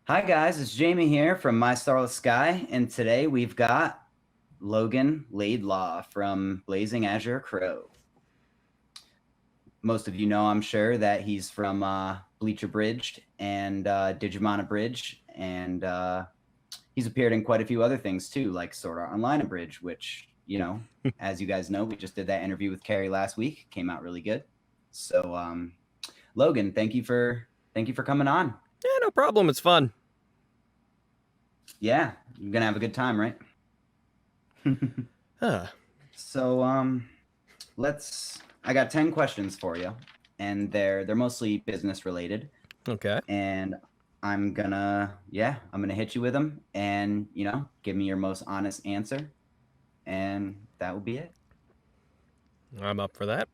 Hi guys, it's Jamie here from My Starless Sky, and today we've got Logan Laidlaw from BlazingAzureCrow. Most of you know, I'm sure, that he's from Bleach Abridged and Digimon Abridged, and he's appeared in quite a few other things too, like Sword Art Online Abridged, which, as you guys know, we just did that interview with Carrie last week. Came out really good. So, Logan, thank you for coming on. Yeah, no problem. It's fun. Yeah, you're gonna have a good time, right? Huh. So, I got 10 questions for you, and they're mostly business related, Okay. and I'm gonna hit you with them, and give me your most honest answer, and that will be it. I'm up for that.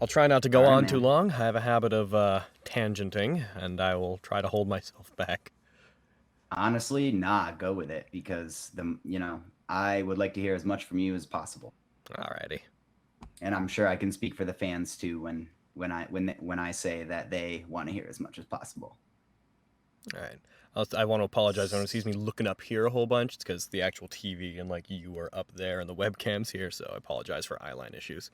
I'll try not to All go right, on too man. long. I have a habit of tangenting, and I will try to hold myself back. Honestly, nah, go with it because I would like to hear as much from you as possible, Alrighty. and I'm sure I can speak for the fans too when I say that they want to hear as much as possible. Alright. I want to apologize. Everyone sees me looking up here a whole bunch. It's because the actual TV and you are up there and the webcam's here, so I apologize for eyeline issues.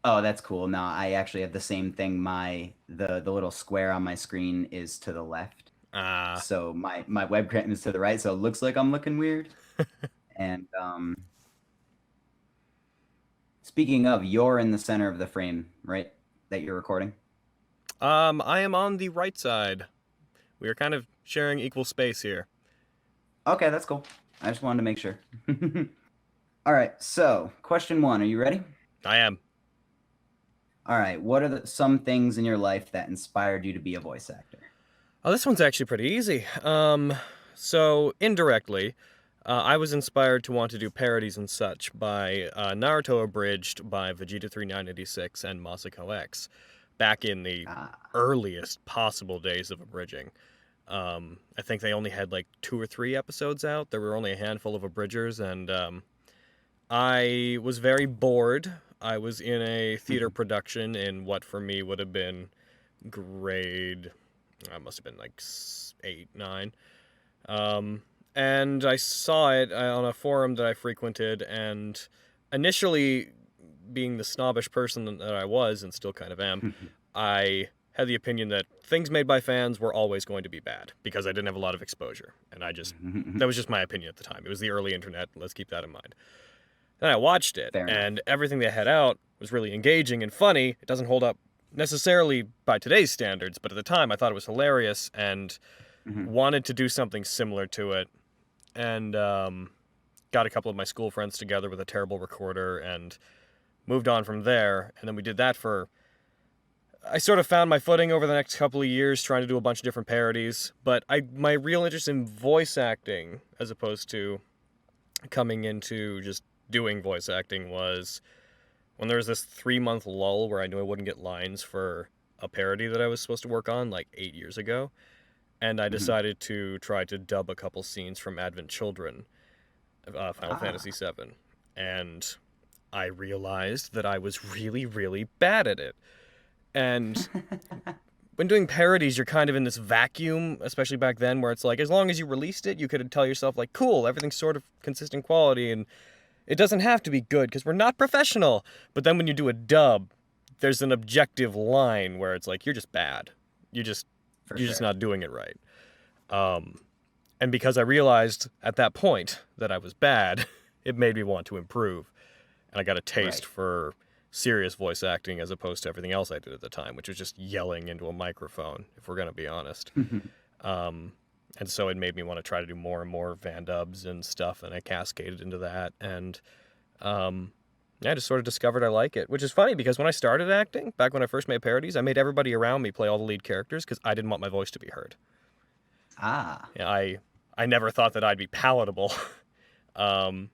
Oh, that's cool. No, I actually have the same thing. The little square on my screen is to the left. Ah. So my webcam is to the right, so it looks like I'm looking weird. And speaking of, you're in the center of the frame, right? That you're recording? I am on the right side. We are kind of sharing equal space here. Okay, that's cool. I just wanted to make sure. All right, so question one, are you ready? I am. All right, what are some things in your life that inspired you to be a voice actor? Oh, this one's actually pretty easy. So indirectly, I was inspired to want to do parodies and such by Naruto Abridged by Vegeta 3986 and Masako X, back in the Ah, earliest possible days of abridging. I think they only had like 2 or 3 episodes out. There were only a handful of abridgers, and I was very bored. I was in a theater production in what for me would have been grade, I must have been like 8, 9. Um, and I saw it on a forum that I frequented, and initially, being the snobbish person that I was, and still kind of am, I had the opinion that things made by fans were always going to be bad, because I didn't have a lot of exposure, and that was just my opinion at the time. It was the early internet, let's keep that in mind. Then I watched it, fair enough. and everything they had out was really engaging and funny. It doesn't hold up necessarily by today's standards, but at the time I thought it was hilarious and Mhm. wanted to do something similar to it. And got a couple of my school friends together with a terrible recorder and moved on from there. And then we did that for. I sort of found my footing over the next couple of years trying to do a bunch of different parodies. But my real interest in voice acting, as opposed to coming into just doing voice acting, was when there was this 3-month lull where I knew I wouldn't get lines for a parody that I was supposed to work on like 8 years ago. And I Mhm. decided to try to dub a couple scenes from Advent Children, Final Ah. Fantasy VII. And I realized that I was really, really bad at it. And when doing parodies, you're kind of in this vacuum, especially back then, where it's like, as long as you released it, you could tell yourself, like, cool, everything's sort of consistent quality, and it doesn't have to be good because we're not professional. But then when you do a dub, there's an objective line where it's like, you're just bad. You just For you're just sure. not doing it right. Um, and because I realized at that point that I was bad, it made me want to improve. And I got a taste Right. for serious voice acting as opposed to everything else I did at the time, which was just yelling into a microphone, if we're going to be honest. Um, and so it made me want to try to do more and more Van Dubs and stuff, and I cascaded into that. And yeah, I just sort of discovered I like it, which is funny because when I started acting, back when I first made parodies, I made everybody around me play all the lead characters because I didn't want my voice to be heard. Ah. Yeah, I never thought that I'd be palatable. um,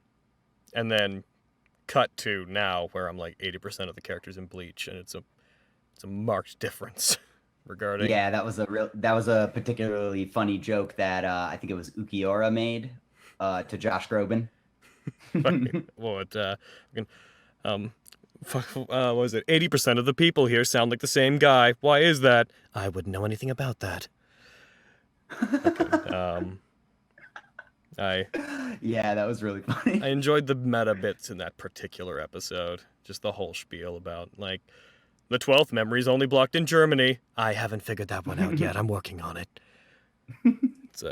and then cut to now where I'm like 80% of the characters in Bleach, and it's a marked difference regarding. Yeah, that was a particularly funny joke that I think it was Ukiora made to Josh Groban. What um what was it? 80% of the people here sound like the same guy. Why is that? I wouldn't know anything about that. Okay. I Yeah, that was really funny. I enjoyed the meta bits in that particular episode. Just the whole spiel about, like, the 12th memory is only blocked in Germany. I haven't figured that one out yet. I'm working on it. It's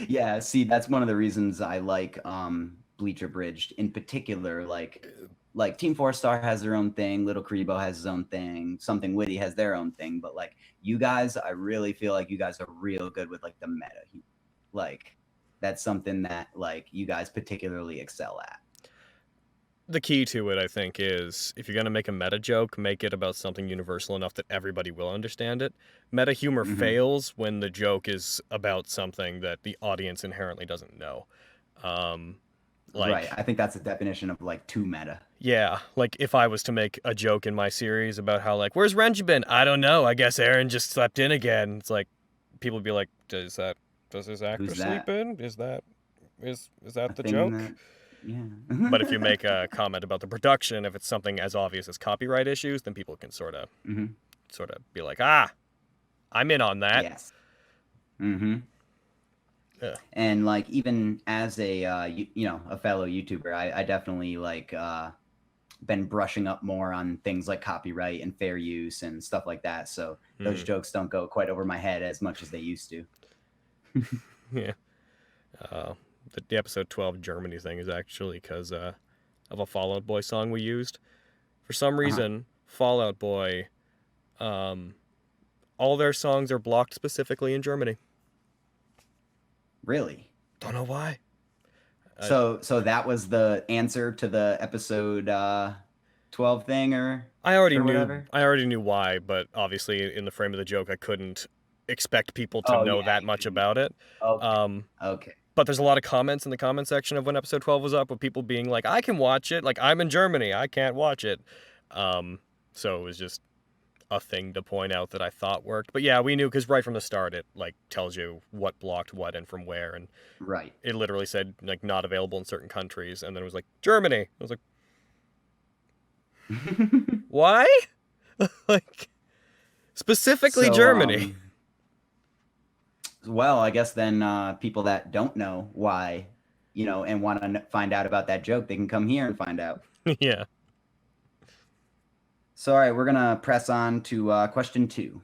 Yeah, see, that's one of the reasons I like Bleacher Bridged in particular. Like Team Four Star has their own thing, Little Karibo has his own thing, Something Witty has their own thing, but like you guys, I really feel like you guys are real good with like the meta. Like that's something that like you guys particularly excel at. the key to it, I think, is if you're going to make a meta joke, make it about something universal enough that everybody will understand it. Meta humor fails when the joke is about something that the audience inherently doesn't know. Right. I think that's the definition of like too meta. Yeah, like if I was to make a joke in my series about how, like, where's Renji been? I don't know. I guess Aaron just slept in again. It's like people would be like, does his actor sleep in? Is that the joke? Yeah. But if you make a comment about the production, if it's something as obvious as copyright issues, then people can sort of be like, I'm in on that. Yes. And like even as a a fellow YouTuber, I definitely like been brushing up more on things like copyright and fair use and stuff like that. So those jokes don't go quite over my head as much as they used to. Yeah. The episode 12 Germany thing is actually because of a Fall Out Boy song we used. For some reason, Fall Out Boy, all their songs are blocked specifically in Germany. Really? Don't know why. So that was the answer to the episode 12 thing, or I already knew why, but obviously in the frame of the joke, I couldn't expect people to know that much about it. Okay. But there's a lot of comments in the comment section of when episode 12 was up with people being like, I can watch it. Like, I'm in Germany. I can't watch it. So it was just a thing to point out that I thought worked. But yeah, we knew because right from the start, it like tells you what blocked what and from where. And it literally said like not available in certain countries. And then it was like, Germany. I was like, why? Like, specifically Germany. Well, I guess then people that don't know why, and want to find out about that joke, they can come here and find out. Yeah. So, all right, we're going to press on to question 2.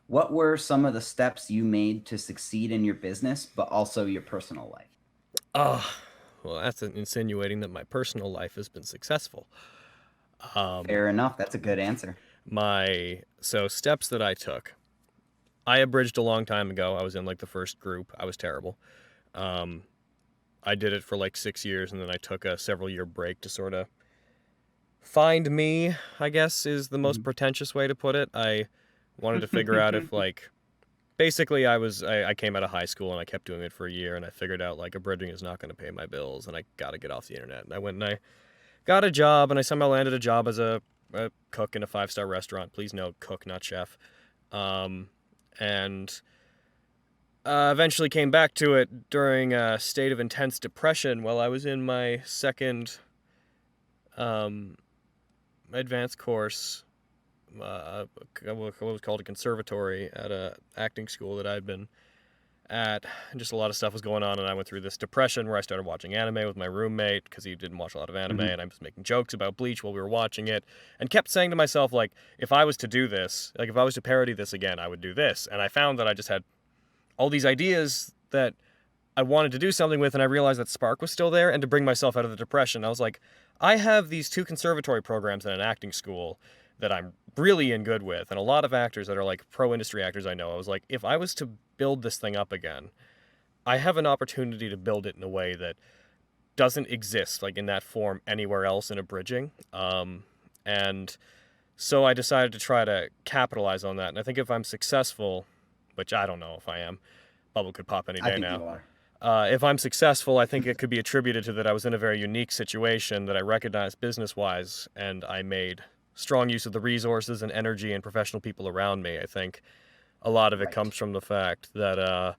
What were some of the steps you made to succeed in your business, but also your personal life? Oh, well, that's insinuating that my personal life has been successful. Fair enough. That's a good answer. So steps that I took. I abridged a long time ago. I was in like the first group. I was terrible. I did it for like 6 years, and then I took a several-year break to sort of find me, I guess, is the most pretentious way to put it. I wanted to figure out if, like, basically I came out of high school and I kept doing it for a year, and I figured out, like, abridging is not going to pay my bills, and I got to get off the internet. And I went and I got a job, and I somehow landed a job as a cook in a 5-star restaurant. Please note, cook, not chef. And eventually came back to it during a state of intense depression while I was in my second advanced course, what was called a conservatory at a acting school that I'd been at. And just a lot of stuff was going on, and I went through this depression where I started watching anime with my roommate because he didn't watch a lot of anime, and I was making jokes about Bleach while we were watching it, and kept saying to myself, like, if I was to do this, like if I was to parody this again, I would do this. And I found that I just had all these ideas that I wanted to do something with, and I realized that spark was still there, and to bring myself out of the depression, I was like, I have these 2 conservatory programs in an acting school that I'm really in good with, and a lot of actors that are like pro-industry actors I know. I was like, if I was to build this thing up again, I have an opportunity to build it in a way that doesn't exist, like in that form anywhere else in abridging. And so I decided to try to capitalize on that, and I think if I'm successful, which I don't know if I am, bubble could pop any day now. You are. If I'm successful, I think it could be attributed to that I was in a very unique situation that I recognized business-wise, and I made strong use of the resources and energy and professional people around me. I think a lot of it comes from the fact that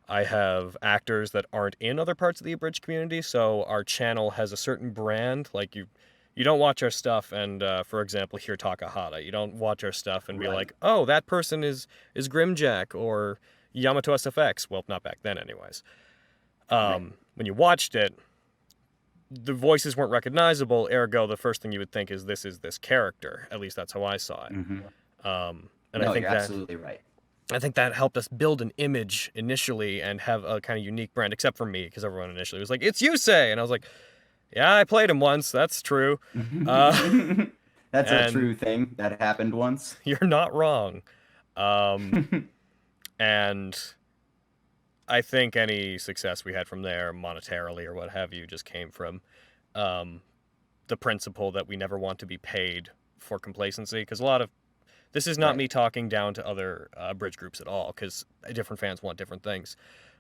I have actors that aren't in other parts of the abridged community, so our channel has a certain brand. Like you You don't watch our stuff and, for example, hear Takahata. You don't watch our stuff and be Right. like, oh, that person is Grimjack or Yamato SFX. Well, not back then, anyways. Right. When you watched it, the voices weren't recognizable. Ergo, the first thing you would think is this character. At least that's how I saw it. Mm-hmm. And No, I think you're that absolutely right. I think that helped us build an image initially and have a kind of unique brand, except for me, because everyone initially was like, "It's Yusei," and I was like, "Yeah, I played him once. That's true." That's a And true thing that happened once. you're not wrong. And I think any success we had from there, monetarily or what have you, just came from the principle that we never want to be paid for complacency. Because this is not Right. me talking down to other bridge groups at all, because different fans want different things.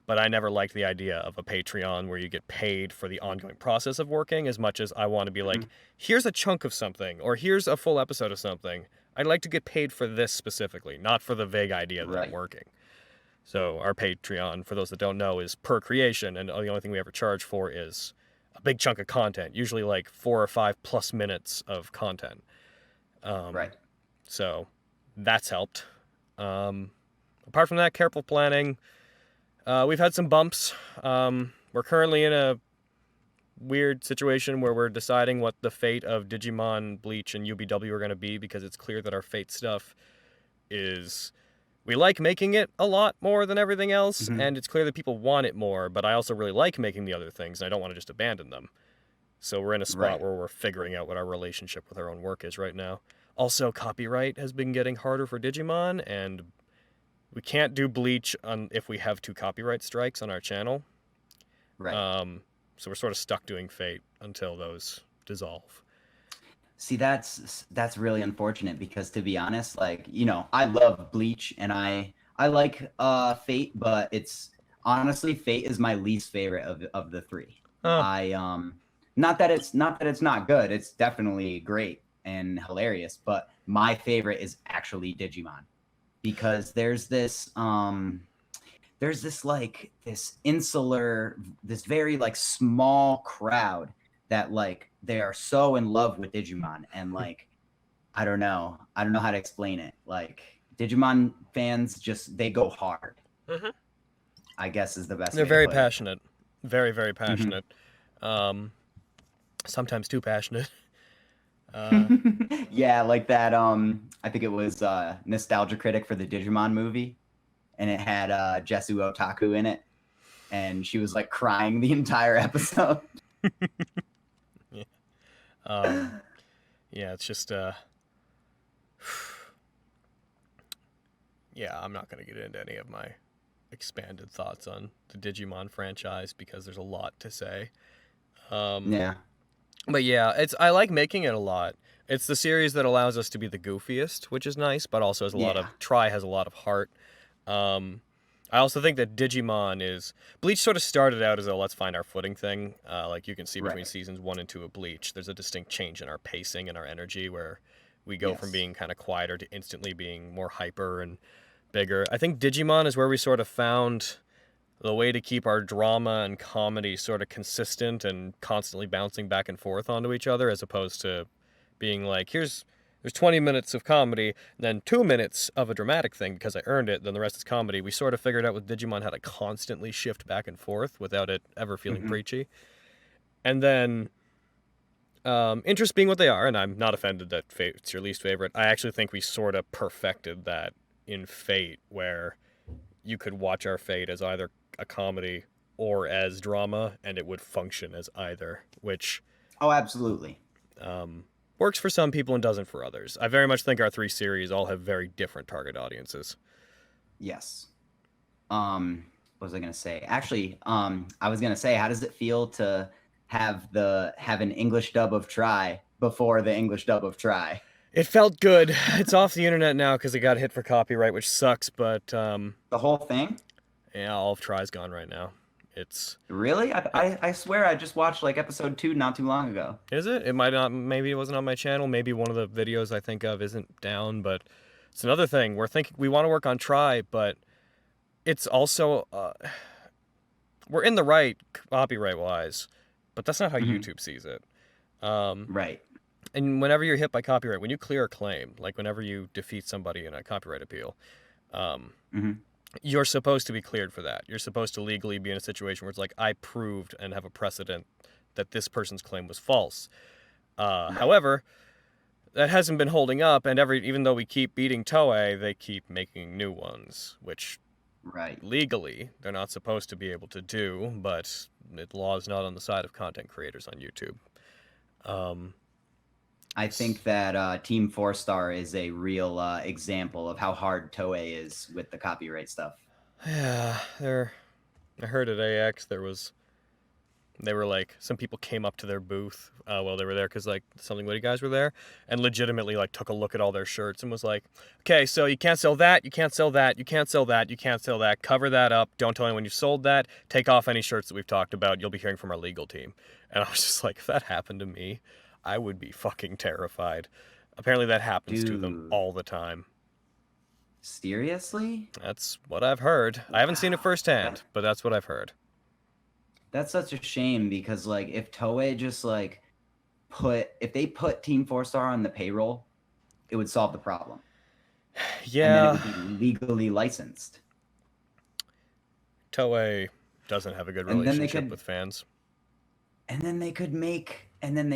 But I never liked the idea of a Patreon where you get paid for the ongoing process of working as much as I want to be like, here's a chunk of something, or here's a full episode of something. I'd like to get paid for this specifically, not for the vague idea that I'm Right. working. So our Patreon, for those that don't know, is per creation, and the only thing we ever charge for is a big chunk of content, usually like 4 or 5 plus minutes of content. Right. So that's helped. Apart from that, careful planning. We've had some bumps. We're currently in a weird situation where we're deciding what the fate of Digimon, Bleach, and UBW are going to be, because it's clear that our fate stuff is... We like making it a lot more than everything else, and it's clear that people want it more, but I also really like making the other things, and I don't want to just abandon them. So we're in a spot where we're figuring out what our relationship with our own work is right now. Also, copyright has been getting harder for Digimon, and we can't do Bleach if we have 2 copyright strikes on our channel. Right. So we're sort of stuck doing Fate until those dissolve. See, that's really unfortunate, because to be honest, like, I love Bleach and I like Fate, but it's honestly, Fate is my least favorite of the 3. I not that it's not good. It's definitely great and hilarious, but my favorite is actually Digimon, because there's this like this insular, this very like small crowd that like they are so in love with Digimon, and like I don't know how to explain it. Like Digimon fans they go hard. I guess is the best. They're way very to put passionate, very, very passionate. Sometimes too passionate. Yeah, like that. I think it was Nostalgia Critic for the Digimon movie, and it had Jesu Otaku in it, and she was like crying the entire episode. Yeah, it's just yeah, I'm not going to get into any of my expanded thoughts on the Digimon franchise because there's a lot to say. Yeah. But yeah, I like making it a lot. It's the series that allows us to be the goofiest, which is nice, but also has a lot of has a lot of heart. I also think that Digimon Bleach sort of started out as a let's find our footing thing. Like you can see between seasons 1 and 2 of Bleach, there's a distinct change in our pacing and our energy where we go from being kind of quieter to instantly being more hyper and bigger. I think Digimon is where we sort of found the way to keep our drama and comedy sort of consistent and constantly bouncing back and forth onto each other, as opposed to being like, there's 20 minutes of comedy, then 2 minutes of a dramatic thing because I earned it, then the rest is comedy. We sort of figured out with Digimon how to constantly shift back and forth without it ever feeling preachy. And then, interests being what they are, and I'm not offended that Fate's your least favorite, I actually think we sort of perfected that in Fate, where you could watch our Fate as either a comedy or as drama, and it would function as either, which... Oh, absolutely. Works for some people and doesn't for others. I very much think our 3 series all have very different target audiences. Yes. What was I going to say? Actually, I was going to say, how does it feel to have an English dub of Try before the English dub of Try? It felt good. It's off the internet now because it got hit for copyright, which sucks, but... The whole thing? Yeah, all of Try's gone right now. It's... Really? I swear I just watched like episode 2 not too long ago. Is it? It might not. Maybe it wasn't on my channel. Maybe one of the videos I think of isn't down, but it's another thing. We want to work on Try, but it's also... we're in the right copyright-wise, but that's not how YouTube sees it. Right. And whenever you're hit by copyright, when you clear a claim, like whenever you defeat somebody in a copyright appeal, um, Mm-hmm. you're supposed to be cleared for that. You're supposed to legally be in a situation where it's like, I proved and have a precedent that this person's claim was false. Right. However, that hasn't been holding up, and even though we keep beating Toei, they keep making new ones, which Right. legally they're not supposed to be able to do, but the law is not on the side of content creators on YouTube. I think that Team 4-Star is a real example of how hard Toei is with the copyright stuff. Yeah, I heard at AX they were like, some people came up to their booth while they were there because like Something Witty guys were there, and legitimately like took a look at all their shirts and was like, okay, so you can't sell that, you can't sell that, you can't sell that, you can't sell that, cover that up, don't tell anyone you sold that, take off any shirts that we've talked about, you'll be hearing from our legal team. And I was just like, if that happened to me, I would be fucking terrified. Apparently that happens to them Dude. all the time. Seriously? That's what I've heard. I haven't seen it Wow. firsthand, but that's what I've heard. That's such a shame because like if Toei just like if they put Team 4-Star on the payroll, it would solve the problem. And then it Yeah, would be legally licensed. Toei doesn't have a good And then they relationship could with fans. and then they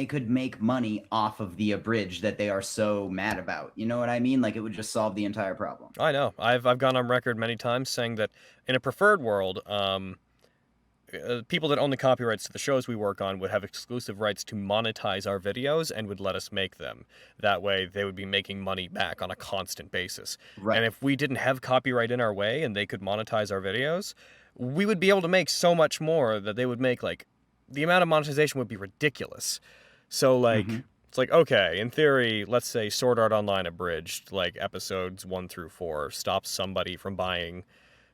could make money off of the abridged that they are so mad about. You know what I mean? Like it would just solve the entire problem. I know. I've gone on record many times saying that in a preferred world, people that own the copyrights to the shows we work on would have exclusive rights to monetize our videos and would let us make them. That way, they would be making money back on a constant basis. Right. And if we didn't have copyright in our way and they could monetize our videos, we would be able to make so much more that they would make, like, the amount of monetization would be ridiculous. So, like, Mm-hmm. it's like, okay, in theory, let's say Sword Art Online Abridged, like episodes 1 through 4, stops somebody from buying.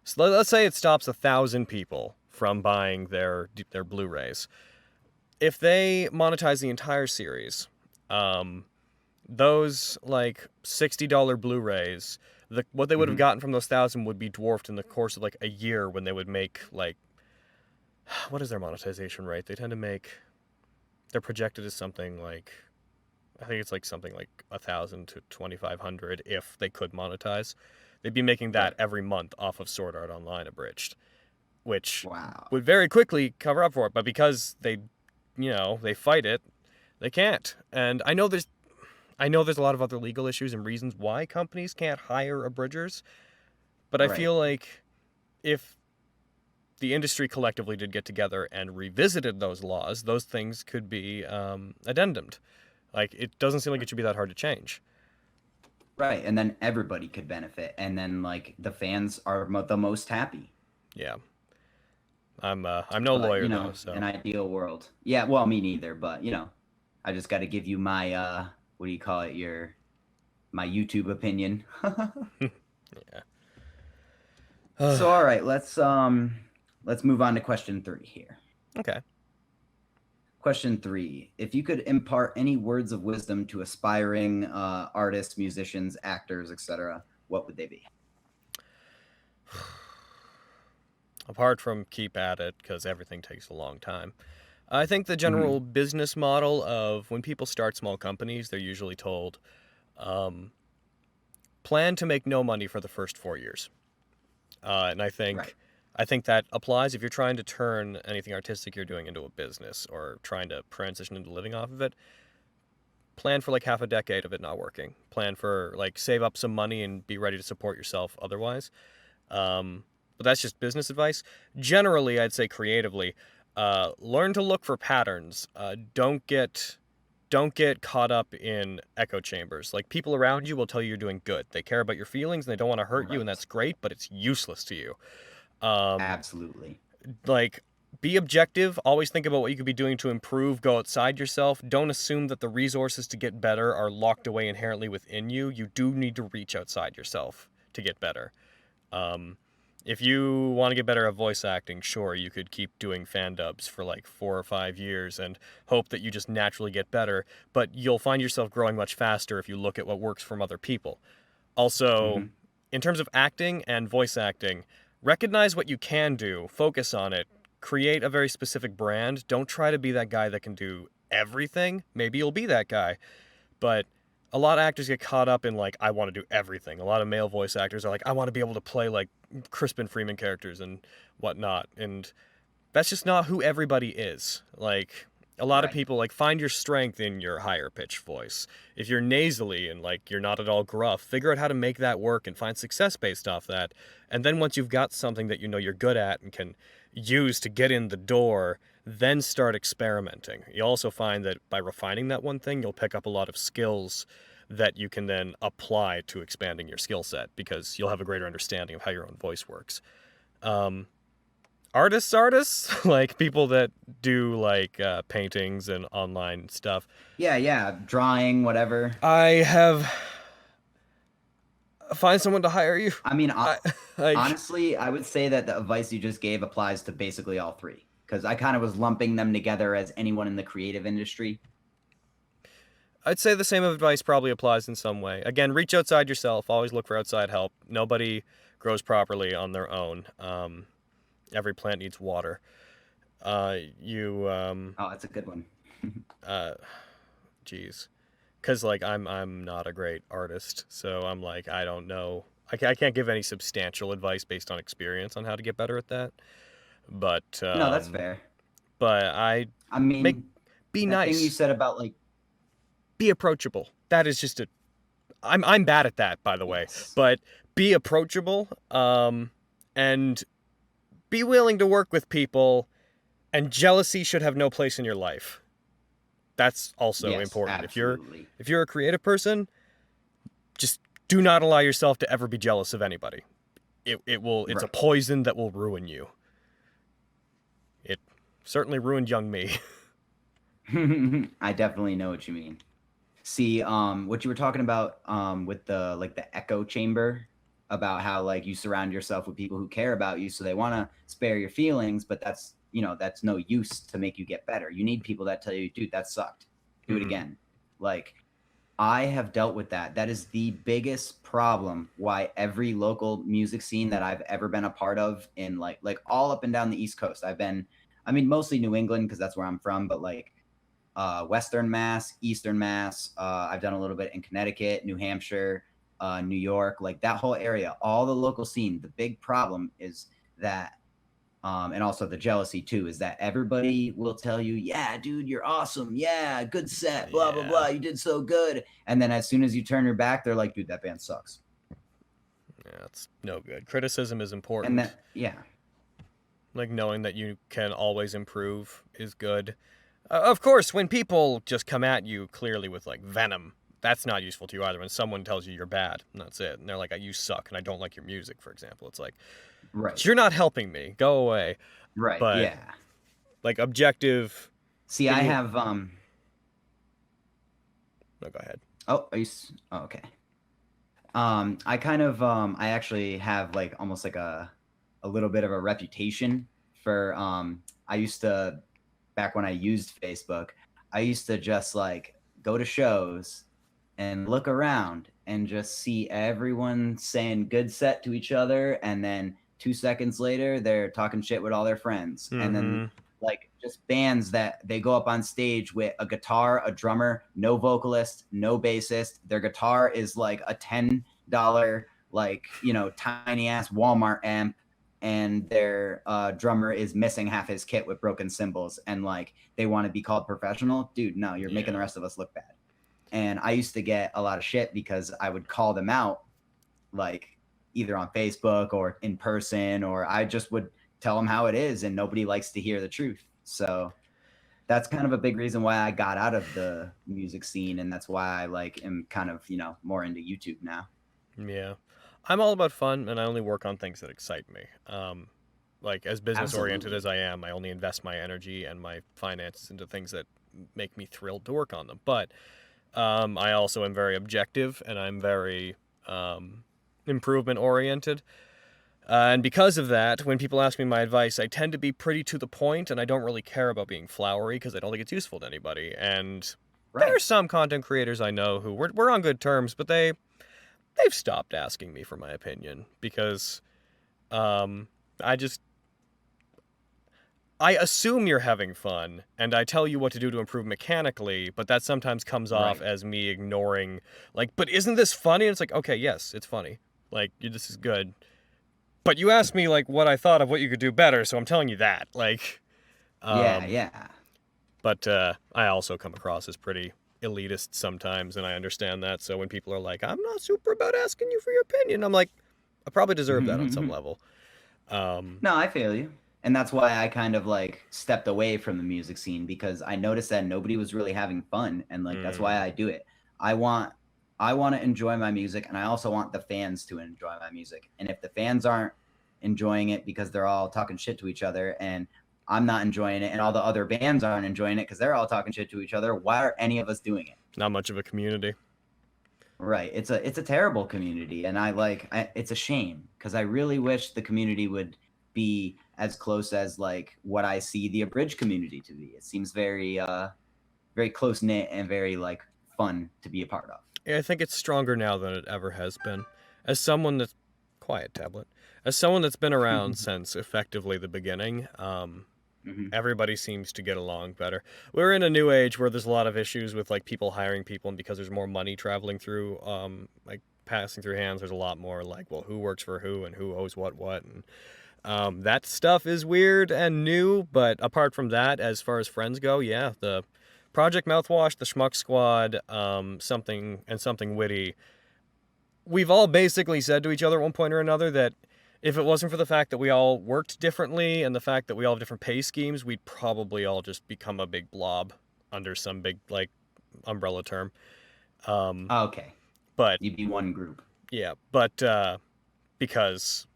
So let's say it stops 1,000 people from buying their Blu-rays. If they monetize the entire series, those like $60 Blu-rays, what they would have Mm-hmm. gotten from those 1,000 would be dwarfed in the course of like a year when they would make like, what is their monetization rate? They tend to make, they're projected as something like, I think it's like something like 1,000 to 2,500 if they could monetize. They'd be making that Right. every month off of Sword Art Online Abridged, which Wow. would very quickly cover up for it. But because they fight it, they can't. And I know there's a lot of other legal issues and reasons why companies can't hire abridgers. But I Right. feel like if the industry collectively did get together and revisited those laws, those things could be addendumed. Like, it doesn't seem like it should be that hard to change. Right. And then everybody could benefit. And then like the fans are the most happy. Yeah. I'm no But lawyer you though, know, so an ideal world. Yeah, well, me neither, but you know, I just got to give you my what do you call it? My YouTube opinion. yeah. So all right, let's move on to question 3 here. Okay. Question 3. If you could impart any words of wisdom to aspiring artists, musicians, actors, etc., what would they be? Apart from keep at it, because everything takes a long time. I think the general business model of when people start small companies, they're usually told, plan to make no money for the first 4 years. And I think Right. that applies if you're trying to turn anything artistic you're doing into a business or trying to transition into living off of it. Plan for like half a decade of it not working. Plan for like save up some money and be ready to support yourself otherwise. But that's just business advice. Generally, I'd say creatively, learn to look for patterns. Don't get caught up in echo chambers. Like, people around you will tell you you're doing good. They care about your feelings and they don't want to hurt you, and that's great, but it's useless to you. Absolutely. Like, be objective. Always think about what you could be doing to improve. Go outside yourself. Don't assume that the resources to get better are locked away inherently within you. You do need to reach outside yourself to get better. If you want to get better at voice acting, sure, you could keep doing fan dubs for like 4 or 5 years and hope that you just naturally get better, but you'll find yourself growing much faster if you look at what works from other people. Also, in terms of acting and voice acting, recognize what you can do, focus on it, create a very specific brand. Don't try to be that guy that can do everything. Maybe you'll be that guy. But a lot of actors get caught up in, like, I want to do everything. A lot of male voice actors are like, I want to be able to play, like, Crispin Freeman characters and whatnot. And that's just not who everybody is. Like, a lot of Right. people, like, find your strength in your higher pitch voice. If you're nasally and, like, you're not at all gruff, figure out how to make that work and find success based off that. And then once you've got something that you know you're good at and can use to get in the door, then start experimenting. You also find that by refining that one thing, you'll pick up a lot of skills that you can then apply to expanding your skill set, because you'll have a greater understanding of how your own voice works. Artists, like people that do like paintings and online stuff. Yeah, drawing, whatever. I have find someone to hire you. I mean, honestly, I would say that the advice you just gave applies to basically all three, because I kind of was lumping them together as anyone in the creative industry. I'd say the same advice probably applies in some way. Again, reach outside yourself. Always look for outside help. Nobody grows properly on their own. Every plant needs water. Oh, that's a good one. Geez. Because, like, I'm not a great artist, so I'm like, I don't know. I can't give any substantial advice based on experience on how to get better at that. But No, that's fair. But I mean, be that nice. thing you said about, like, be approachable. That is just I'm bad at that, by the way. yes. But be approachable, and be willing to work with people, and jealousy should have no place in your life. That's also Yes, important. absolutely. If you're a creative person, just do not allow yourself to ever be jealous of anybody. It's a Right. poison that will ruin you. It certainly ruined young me. I definitely know what you mean. See, what you were talking about, with the echo chamber, about how like you surround yourself with people who care about you, so they want to spare your feelings, but that's no use to make you get better. You need people that tell you, dude, that sucked. Do it again. Like, I have dealt with that. That is the biggest problem why every local music scene that I've ever been a part of in like all up and down the East Coast. Mostly New England because that's where I'm from, but like Western Mass, Eastern Mass. I've done a little bit in Connecticut, New Hampshire, New York, like that whole area, all the local scene. The big problem is that, and also the jealousy too, is that everybody will tell you, yeah, dude, you're awesome. Yeah, good set, blah, blah, blah. You did so good. And then as soon as you turn your back, they're like, dude, that band sucks. Yeah, it's no good. Criticism is important. And that, yeah. Like, knowing that you can always improve is good. Of course, when people just come at you clearly with, like, venom, that's not useful to you either. When someone tells you you're bad, and that's it. And they're like, you suck, and I don't like your music, for example. It's like, right. You're not helping me. Go away. Right, but, yeah. Like, objective... See, I have... No, go ahead. Oh, okay. I kind of... I actually have, like, almost like a little bit of a reputation for... I used to... Back when I used Facebook, I used to just, like, go to shows and look around and just see everyone saying good set to each other, and then 2 seconds later they're talking shit with all their friends. And then like just bands that they go up on stage with a guitar, a drummer, no vocalist, no bassist. Their guitar is like a $10 like tiny ass Walmart amp, and their drummer is missing half his kit with broken cymbals, and like they want to be called professional. Dude, no, you're making the rest of us look bad. And I used to get a lot of shit because I would call them out, like either on Facebook or in person, or I just would tell them how it is, and nobody likes to hear the truth. So that's kind of a big reason why I got out of the music scene, and that's why I like am kind of, more into YouTube now. Yeah. I'm all about fun, and I only work on things that excite me. Like, as business-oriented as I am, I only invest my energy and my finances into things that make me thrilled to work on them. But I also am very objective, and I'm very improvement-oriented. And because of that, when people ask me my advice, I tend to be pretty to the point, and I don't really care about being flowery because I don't think it's useful to anybody. And there are some content creators I know who we're on good terms, but they've stopped asking me for my opinion because I assume you're having fun, and I tell you what to do to improve mechanically, but that sometimes comes off Right. as me ignoring, like, but isn't this funny? And it's like, okay, yes, it's funny. Like, this is good. But you asked me, like, what I thought of what you could do better, so I'm telling you that. Like, Yeah, um, yeah. but I also come across as pretty elitist sometimes, and I understand that. So when people are like, I'm not super about asking you for your opinion, I'm like, I probably deserve that on some level. No, I feel you. And that's why I kind of like stepped away from the music scene, because I noticed that nobody was really having fun, and like that's why I do it. I want to enjoy my music, and I also want the fans to enjoy my music. And if the fans aren't enjoying it because they're all talking shit to each other, and I'm not enjoying it, and all the other bands aren't enjoying it because they're all talking shit to each other, why are any of us doing it? Not much of a community. Right. It's a terrible community, and it's a shame, because I really wish the community would be as close as like what I see the abridged community to be. It seems very very close knit and very like fun to be a part of. Yeah, I think it's stronger now than it ever has been. As someone that's quiet tablet, as someone that's been around since effectively the beginning, everybody seems to get along better. We're in a new age where there's a lot of issues with like people hiring people, and because there's more money traveling through, like passing through hands, there's a lot more like, well, who works for who and who owes what, and that stuff is weird and new. But apart from that, as far as friends go, yeah, the Project Mouthwash, the Schmuck Squad, something witty. We've all basically said to each other at one point or another that if it wasn't for the fact that we all worked differently and the fact that we all have different pay schemes, we'd probably all just become a big blob under some big, like, umbrella term. Okay. But You'd be one group. yeah, but because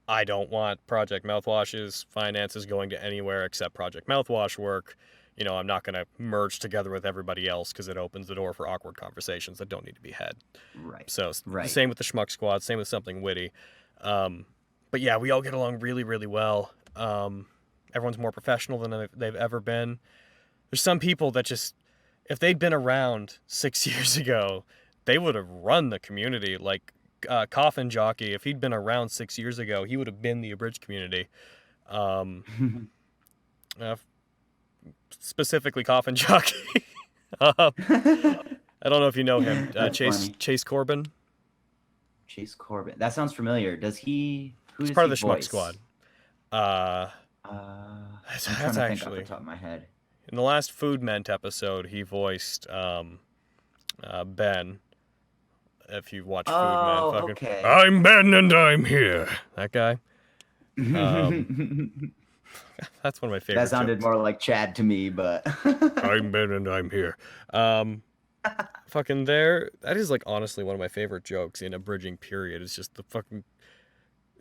I don't want Project Mouthwash's finances going to anywhere except Project Mouthwash work, I'm not going to merge together with everybody else, because it opens the door for awkward conversations that don't need to be had. Right. So Right. same with the Schmuck Squad, same with Something Witty. But yeah, we all get along really, really well. Everyone's more professional than they've ever been. There's some people that just, if they'd been around 6 years ago, they would have run the community. Like Coffin Jockey, if he'd been around 6 years ago, he would have been the abridged community. Specifically Coffin Jockey. I don't know if you know him. Chase Corbin. Chase Corbin. That sounds familiar. Does he? He's part of the Schmuck Squad. I'm That's trying to think off actually the top of my head. in the last Food Ment episode, he voiced Ben. If you watch Food Ment, okay. I'm Ben and I'm here. That guy. That's one of my favorite. That sounded jokes. more like Chad to me, but I'm Ben and I'm here. That is like honestly one of my favorite jokes in abridging period. It's just the fucking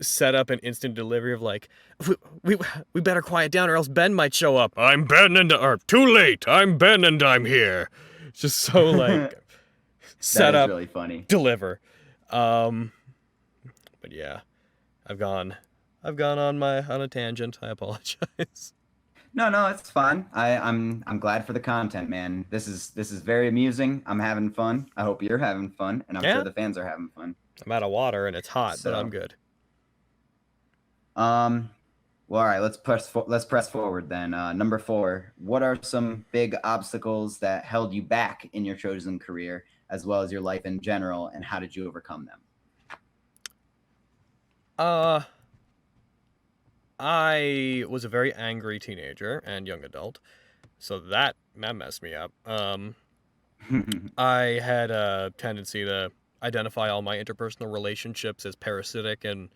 setup and instant delivery of like, we better quiet down or else Ben might show up. I'm Ben and too late. I'm Ben and I'm here. It's just so like set that is up, really funny. deliver. But yeah, I've gone on a tangent. I apologize. No, it's fine. I'm glad for the content, man. This is very amusing. I'm having fun. I hope you're having fun, and I'm sure the fans are having fun. I'm out of water and it's hot, but I'm good. Well, all right. Let's press forward then. Number 4. What are some big obstacles that held you back in your chosen career, as well as your life in general, and how did you overcome them? I was a very angry teenager and young adult, so that messed me up. I had a tendency to identify all my interpersonal relationships as parasitic and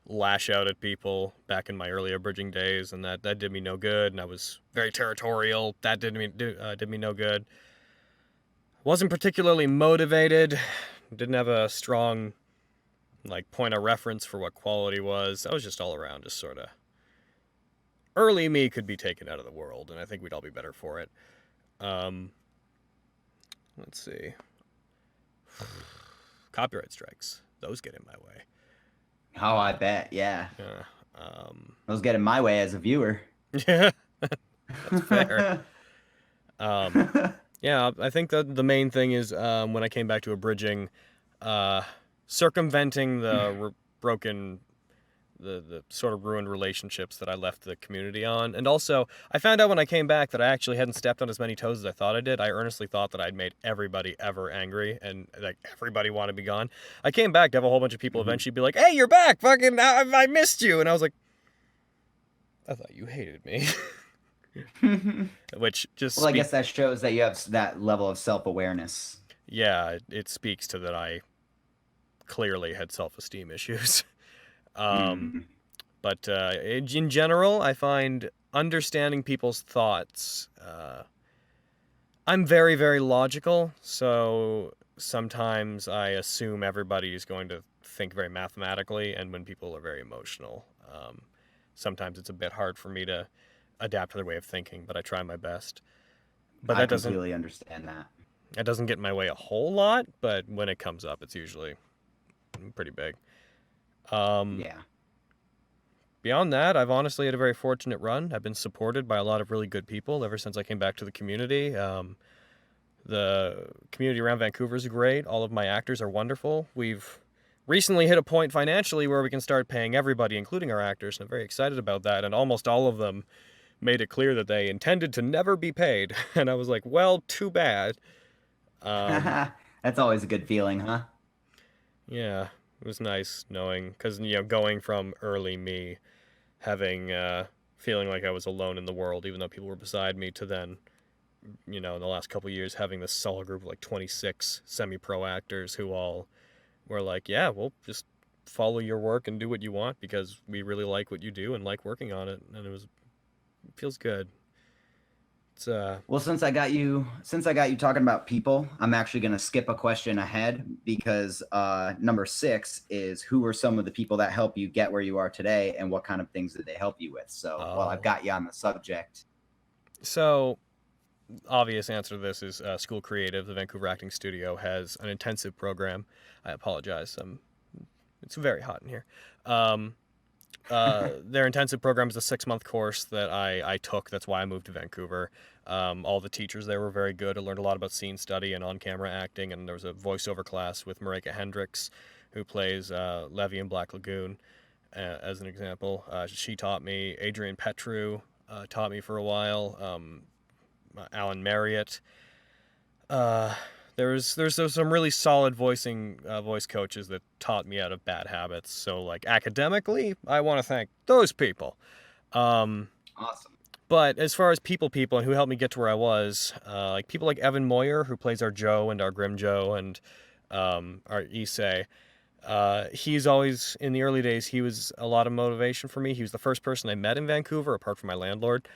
lash out at people back in my early abridging days, and that did me no good. And I was very territorial. That did me no good. Wasn't particularly motivated. Didn't have a strong like point of reference for what quality was. I was just all around just sort of early me could be taken out of the world, and I think we'd all be better for it. Let's see. Copyright strikes. Those get in my way. Oh, I bet. Yeah. Those get in my way as a viewer. Yeah. That's fair. Yeah, I think that the main thing is when I came back to abridging, circumventing the broken the sort of ruined relationships that I left the community on. And also, I found out when I came back that I actually hadn't stepped on as many toes as I thought I did. I earnestly thought that I'd made everybody ever angry and like everybody wanted to be gone. I came back to have a whole bunch of people eventually be like, "Hey, you're back! Fucking, I missed you!" And I was like, "I thought you hated me." Which just Well, I guess that shows that you have that level of self-awareness. Yeah, it speaks to that I clearly had self-esteem issues. But in general, I find understanding people's thoughts. I'm very, very logical, so sometimes I assume everybody is going to think very mathematically, and when people are very emotional, sometimes it's a bit hard for me to adapt to their way of thinking, but I try my best. But I completely understand that. That doesn't get in my way a whole lot, but when it comes up, it's usually pretty big. Yeah. Beyond that, I've honestly had a very fortunate run. I've been supported by a lot of really good people ever since I came back to the community. The community around Vancouver is great. All of my actors are wonderful. We've recently hit a point financially where we can start paying everybody, including our actors, and I'm very excited about that. And almost all of them made it clear that they intended to never be paid. And I was like, well, too bad. That's always a good feeling, huh? Yeah, it was nice knowing, because, going from early me, having, feeling like I was alone in the world, even though people were beside me, to then, in the last couple of years, having this solid group of like 26 semi-pro actors who all were like, yeah, well, just follow your work and do what you want because we really like what you do and like working on it. And it feels good. It's Well, since I got you talking about people, I'm actually going to skip a question ahead because number 6 is who are some of the people that help you get where you are today and what kind of things did they help you with? So while I've got you on the subject. So obvious answer to this is School Creative. The Vancouver Acting Studio has an intensive program. I apologize. It's very hot in here. Their intensive program is a 6-month course that I took. That's why I moved to Vancouver. All the teachers there were very good. I learned a lot about scene study and on-camera acting, and there was a voiceover class with Marika Hendricks, who plays Levy in Black Lagoon, as an example. She taught me. Adrian Petru taught me for a while. Alan Marriott. There's some really solid voice coaches that taught me out of bad habits. So like academically, I want to thank those people. Awesome. But as far as people and who helped me get to where I was, like people like Evan Moyer, who plays our Joe and our Grim Joe and our Issei. He's always, in the early days, he was a lot of motivation for me. He was the first person I met in Vancouver, apart from my landlord.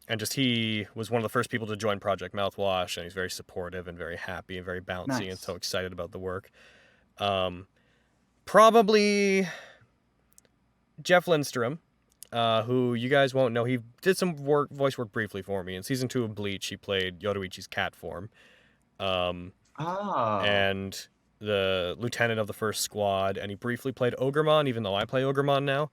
And just he was one of the first people to join Project Mouthwash, and he's very supportive and very happy and very bouncy and so excited about the work. Probably Jeff Lindstrom, who you guys won't know. He did some voice work briefly for me. In season 2 of Bleach, he played Yoruichi's cat form. And the lieutenant of the first squad, and he briefly played Ogremon, even though I play Ogremon now.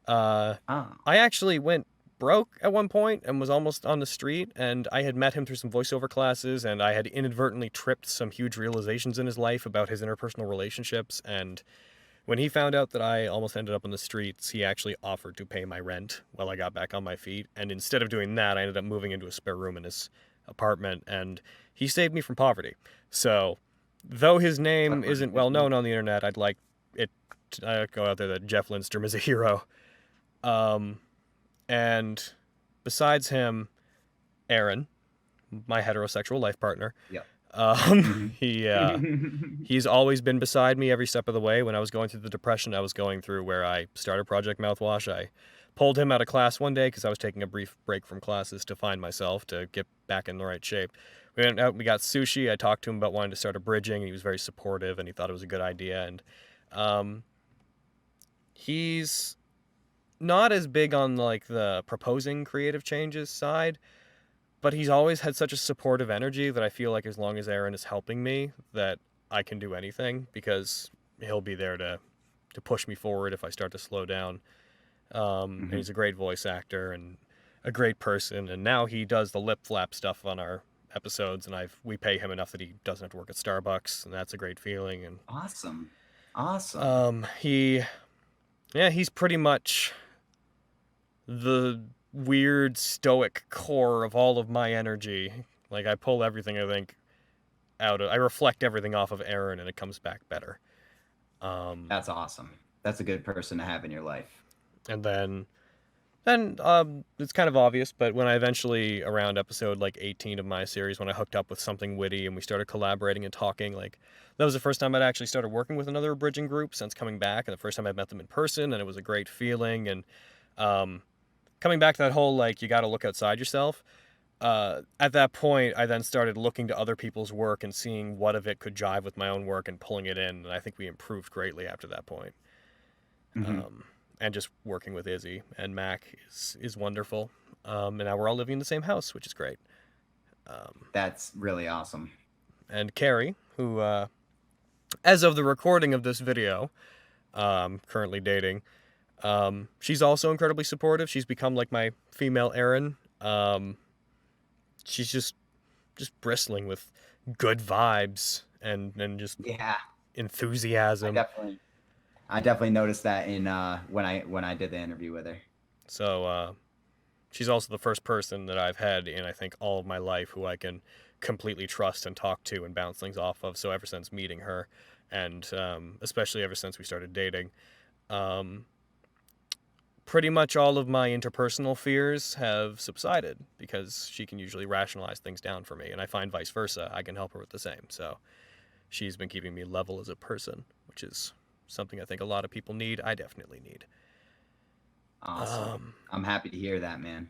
I actually went broke at one point and was almost on the street, and I had met him through some voiceover classes, and I had inadvertently tripped some huge realizations in his life about his interpersonal relationships, and when he found out that I almost ended up on the streets, he actually offered to pay my rent while I got back on my feet, and instead of doing that, I ended up moving into a spare room in his apartment, and he saved me from poverty. So, though his name isn't well known on the internet, I'd like it to go out there that Jeff Lindstrom is a hero. And besides him, Aaron, my heterosexual life partner, he's always been beside me every step of the way. When I was going through the depression I was going through, where I started Project Mouthwash, I pulled him out of class one day because I was taking a brief break from classes to find myself, to get back in the right shape. We went out, we got sushi. I talked to him about wanting to start a bridging, and he was very supportive, and he thought it was a good idea. And he's not as big on like the proposing creative changes side, but he's always had such a supportive energy that I feel like as long as Aaron is helping me, that I can do anything, because he'll be there to push me forward if I start to slow down. And he's a great voice actor and a great person, and now he does the lip flap stuff on our episodes, and we pay him enough that he doesn't have to work at Starbucks, and that's a great feeling. And Awesome. Yeah, he's pretty much the weird stoic core of all of my energy. Like, I pull everything, I think, I reflect everything off of Aaron, and it comes back better. That's awesome. That's a good person to have in your life. And then it's kind of obvious, but when I eventually, around episode like 18 of my series, when I hooked up with something witty and we started collaborating and talking, like, that was the first time I'd actually started working with another abridging group since coming back, and the first time I met them in person, and it was a great feeling. And coming back to that whole, like, you got to look outside yourself. At that point, I then started looking to other people's work and seeing what of it could jive with my own work and pulling it in, and I think we improved greatly after that point. And just working with Izzy and Mac is wonderful. And now we're all living in the same house, which is great. That's really awesome. And Carrie, who, as of the recording of this video, currently dating, she's also incredibly supportive. She's become like my female Erin. She's just bristling with good vibes and just enthusiasm. I definitely noticed that in when I did the interview with her. So she's also the first person that I've had in, I think, all of my life who I can completely trust and talk to and bounce things off of. So ever since meeting her, and especially ever since we started dating, pretty much all of my interpersonal fears have subsided because she can usually rationalize things down for me, and I find vice versa. I can help her with the same. So she's been keeping me level as a person, which is something I think a lot of people need. I definitely need. Awesome. I'm happy to hear that, man.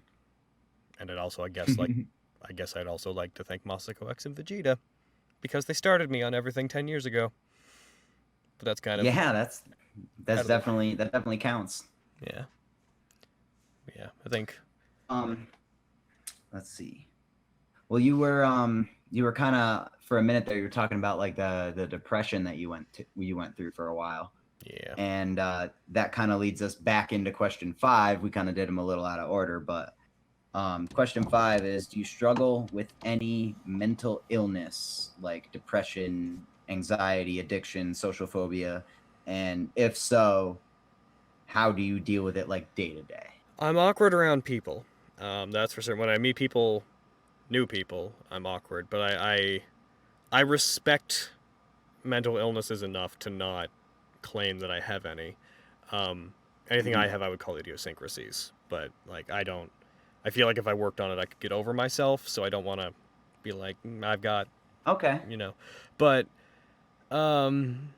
And it also, I guess I'd also like to thank Masako X and Vegeta because they started me on everything 10 years ago. But that's kind of that definitely counts. Yeah, I think. Let's see. Well, you were kind of, for a minute there, you were talking about like the depression that you went through for a while. Yeah. And that kind of leads us back into question 5. We kind of did them a little out of order, but question 5 is: do you struggle with any mental illness like depression, anxiety, addiction, social phobia? And if so, how do you deal with it like day to day? I'm awkward around people. That's for certain. When I meet new people, I'm awkward. But I respect mental illnesses enough to not claim that I have any. Anything I have, I would call idiosyncrasies. But like, I feel like if I worked on it, I could get over myself. So I don't want to be like, I've got, okay, But I'm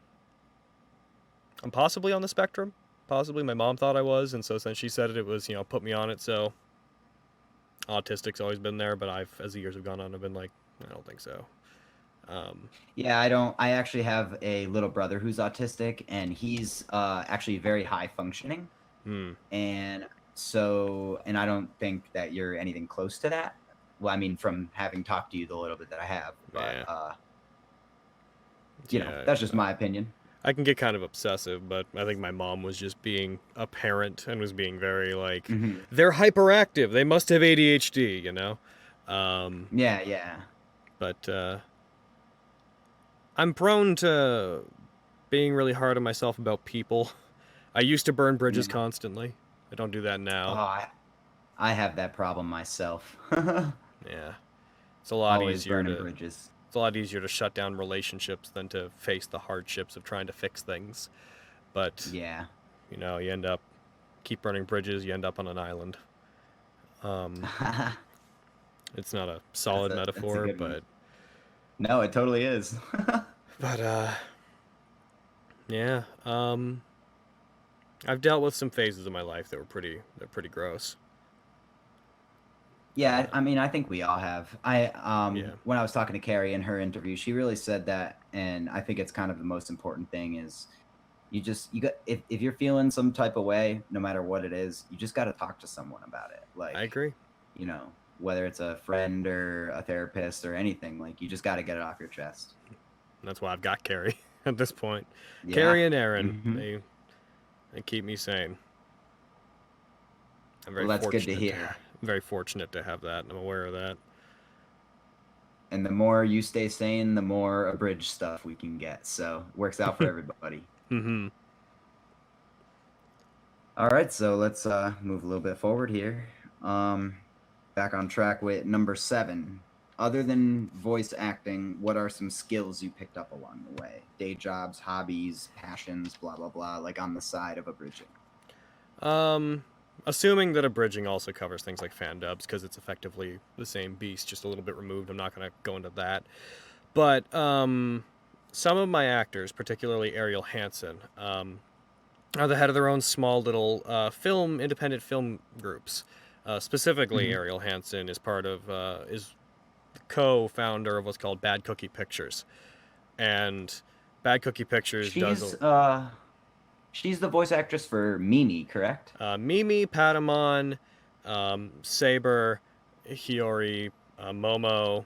possibly on the spectrum. Possibly. My mom thought I was, and so since she said it was, put me on it. So autistic's always been there, but as the years have gone on, I've been like, I don't think so. I actually have a little brother who's autistic, and he's actually very high functioning. And I don't think that you're anything close to that. Well, I mean, from having talked to you the little bit that I have, but that's just my opinion. I can get kind of obsessive, but I think my mom was just being a parent and was being very like, they're hyperactive. They must have ADHD, Yeah. But I'm prone to being really hard on myself about people. I used to burn bridges constantly. I don't do that now. Oh, I have that problem myself. Yeah. It's a lot easier bridges. It's a lot easier to shut down relationships than to face the hardships of trying to fix things. But yeah, you end up keep burning bridges, you end up on an island. It's not a solid metaphor, but no, it totally is. But yeah, I've dealt with some phases of my life that were pretty gross. Yeah, I mean, I think we all have. When I was talking to Carrie in her interview, she really said that, and I think it's kind of the most important thing is if you're feeling some type of way, no matter what it is, you just got to talk to someone about it. Like, I agree. Whether it's a friend or a therapist or anything, like, you just got to get it off your chest. That's why I've got Carrie at this point. Yeah. Carrie and Aaron, they keep me sane. I'm very fortunate. That's good to hear. I'm very fortunate to have that, and I'm aware of that. And the more you stay sane, the more abridged stuff we can get. So it works out for everybody. All right, so let's move a little bit forward here. Back on track with number 7. Other than voice acting, what are some skills you picked up along the way? Day jobs, hobbies, passions, blah blah blah, like on the side of abridging. Assuming that abridging also covers things like fan dubs, because it's effectively the same beast, just a little bit removed. I'm not going to go into that. But some of my actors, particularly Ariel Hansen, are the head of their own small little independent film groups. Specifically, Ariel Hansen is is co-founder of what's called Bad Cookie Pictures, and Bad Cookie Pictures She's the voice actress for Mimi, correct? Mimi, Patamon, Saber, Hiyori, Momo.